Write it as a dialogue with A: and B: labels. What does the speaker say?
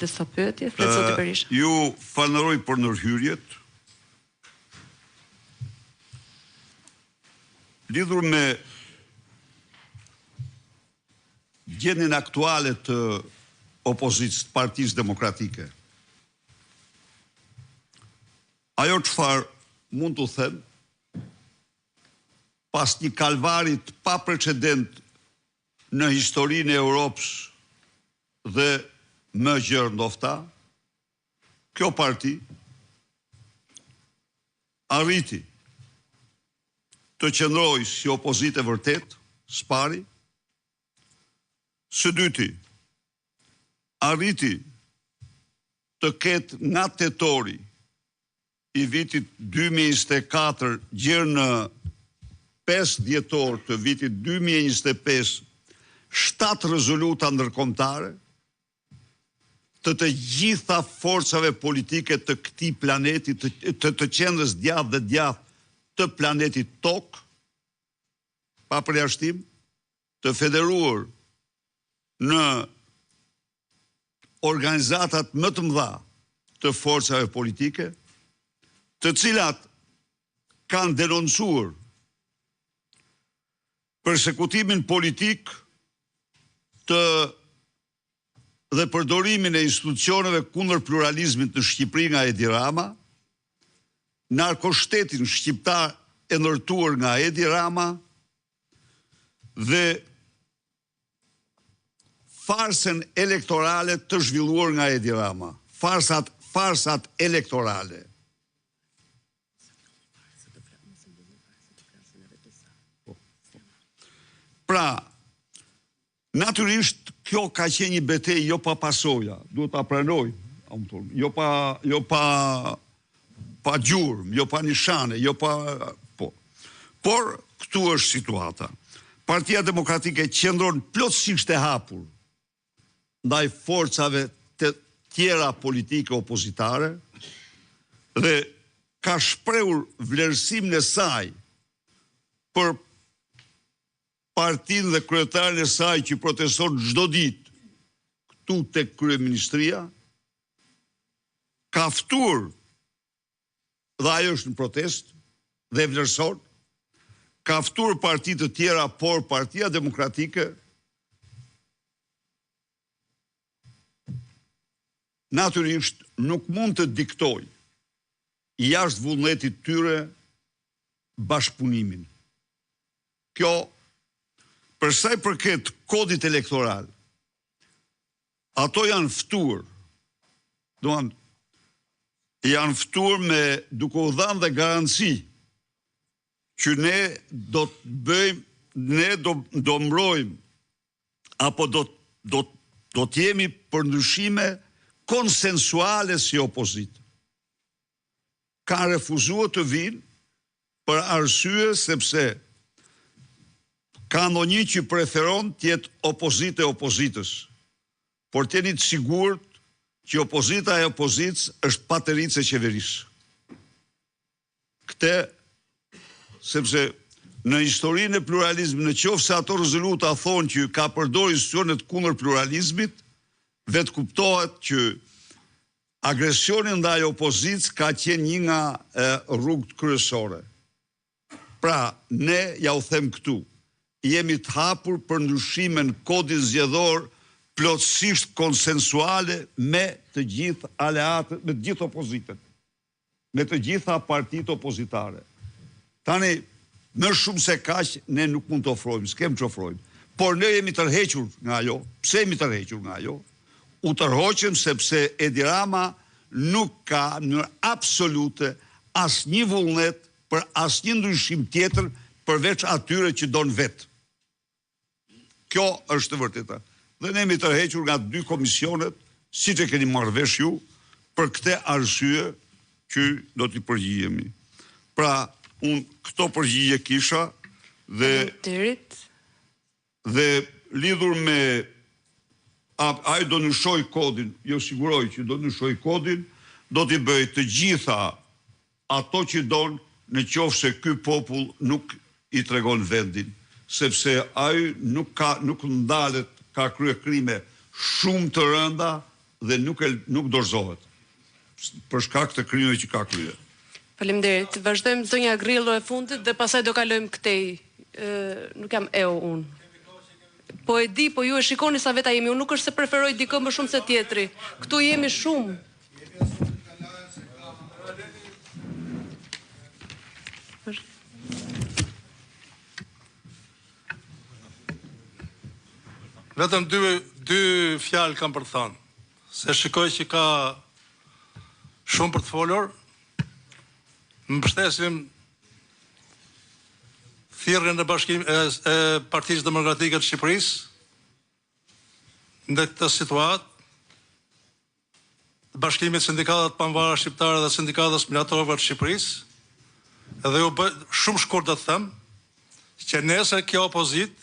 A: Të sa pyetje, flet zoti Berisha.
B: Ju falenderoj për ndërhyrjet. Lidhur me gjendjen aktuale të opozicës, Partisë Demokratike. Ajo çfarë mund të them, pas një kalvarit pa precedent në historinë e Europës dhe më gjërë ndofta, kjo parti arriti të qëndrojë si opozitë vërtet, s'pari, së dyti, arriti të ketë nga tetori i vitit 2024 gjërë në 5 dhjetor të vitit 2025 7 rezoluta ndërkombëtare të gjitha forcave politike të këtij planeti, të qendrës djathtë dhe djathtë të planetit Tokë, pa përjashtim, të federuar në organizatat më të mëdha të forcave politike, të cilat kanë denoncuar persekutimin politik dhe përdorimin e institucioneve kundër pluralizmit në Shqipëri nga Edi Rama, narkoshtetin shqiptar e ndërtuar nga Edi Rama dhe farsën elektorale të zhvilluar nga Edi Rama. Farsat elektorale. Pra, natyrisht kjo ka qenë një betejë jo pa pasoja, duhet ta pranoj, jo pa gjurmë, jo pa nishane, jo pa po. Por këtu është situata. Partia Demokratike qëndron plotësisht e hapur ndaj forcave të tjera politike opozitare dhe ka shprehur vlerësimin e saj për partinë dhe kryetarin e saj që proteston çdo ditë këtu tek kryeministria, ka ftuar dhe ajo është në protest dhe vlerëson, ka ftuar parti të tjera, por Partia Demokratike natyrisht nuk mund të diktoj jashtë vullnetit tyre bashkëpunimin. Kjo, për sa i përket kodit elektoral, ato janë ftuar, janë ftuar me duke u dhënë dhe garanci që ne do të bëjmë, ne do mbrojmë apo do të jemi për ndryshime konsensuale si opozitë. Ka refuzuar të vinë për arsye sepse ka ndonjë që preferon të jetë opozitë e opozitës, por të jeni të sigurt që opozita e opozitës është paterica e qeverisë. Këtë, sepse në historinë e pluralizmit, në qoftë se ato rezoluta thonë që ka përdorur institucionet kundër pluralizmit, vetë kuptohet që agresioni ndaj opozitës ka qenë një nga rrugët kryesore. Pra, ne ja u them këtu, jemi të hapur për ndryshime në kodin zgjedhor plotësisht konsensuale me të gjithë aleatët, me të gjithë opozitët, me të gjitha partitë opozitare. Tani, më shumë se kaq, ne nuk mund të ofrojmë, s'kem që ofrojmë. Por ne jemi tërhequr nga ajo. Pse jemi tërhequr nga ajo? U tërhoqëm sepse Edi Rama nuk ka në absolute asnjë vullnet për asnjë ndryshim tjetër përveç atyre që don vetë. Kjo është e vërteta. Dhe ne jemi tërhequr nga 2 komisionet, siç e keni marrë vesh ju, për këtë arsye që do t'i përgjigjemi. Pra, unë këto përgjigje kisha dhe lidhur me ai do ndryshoj kodin, jo siguroj që do ndryshoj kodin, do t'i bëj të gjitha ato që don, në qoftë se ky popull nuk i tregon vendin, sepse ai nuk ndalet, ka krye krime shumë të rënda, dhe nuk dorëzohet. Për shkak të krimeve që ka kryer.
A: Faleminderit. Vazhdojmë zonja Grillo e fundit dhe pastaj do kalojmë këtej. Nuk jam unë. Po e di, po ju e shikoni sa veta jemi. Unë nuk është se preferoj dikë më shumë se tjetri. Këtu jemi shumë.
C: Vetëm dy fjalë kam për të thënë. Se shikoj që ka shumë për të folur. Më mbështesim thirrjen e Partisë Demokratike të Shqipërisë në këtë situatë. Bashkimit Sindikatat Pavarura Shqiptare dhe Sindikatës Minatorëve të Shqipërisë. Edhe ju bë shumë shkurt të them që nesër kjo opozit